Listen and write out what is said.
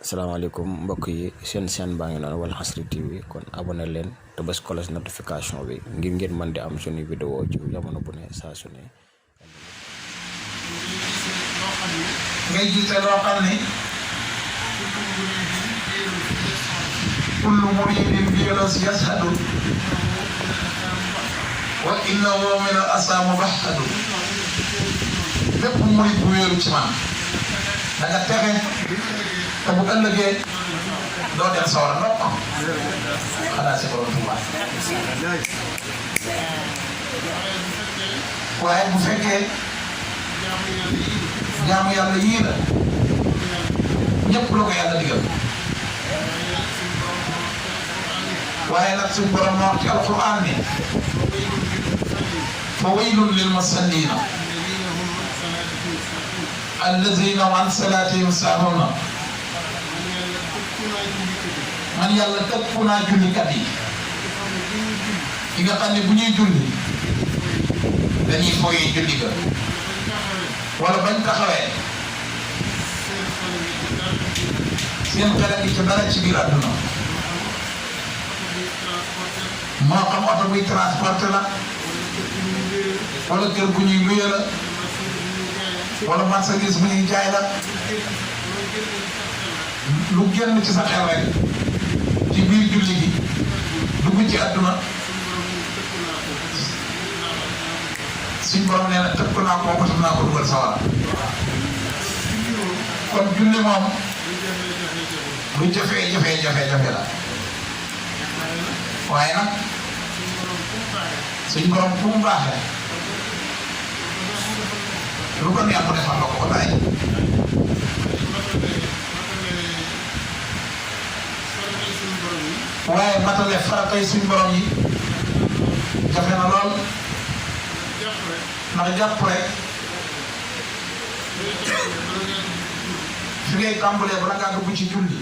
asalaamaaleykum mbokk yi seen chaîne baa ngi noonu Walfadjri TV kon abonné leen te bës cloche notification bi ngir ngeen mën di am suñu vidéo ci jamono bu ne saa su ne. ngay jiite loo xam ne kullu muridin bi yashhadu wa innahu min al-asa mubahhadu bépp murid bu wéeru ci man da nga texe te bu ëllëgee doo dem sawara ndox xanaa si borom Tuuba waaye bu fekkee jaamu yàlla yii la ñëpp la ko yàlla digal waaye nag suñu borom moo wax ci alquran ni fa waylun lil musallina allazina an salatihim sahuna man yàlla tëkku naa jullikat yi nga xam ne bu ñuy julli dañuy fooyee julli ga wala bañ taxawee seen xel gi ci dara ci biir àdduna moo xam oto buy transporté la wala kër gu ñuy luye la wala marchandise bu ñuy jaay la lu génn ci sa xel rek ci biir julli gi dugg ci àdduna suñ borom nee na tëpp naa ko moom naa ko dugal sawara kon julli moom lu jafe-jafe la waaye nag suñ borom fu mu baaxee lu ko neex mu defal la ko ba tey waaye matale faratay suñ borom yi jafe na lool ndax jàpp rek fi ngay tàmbalee bala ngaa dugg ci julli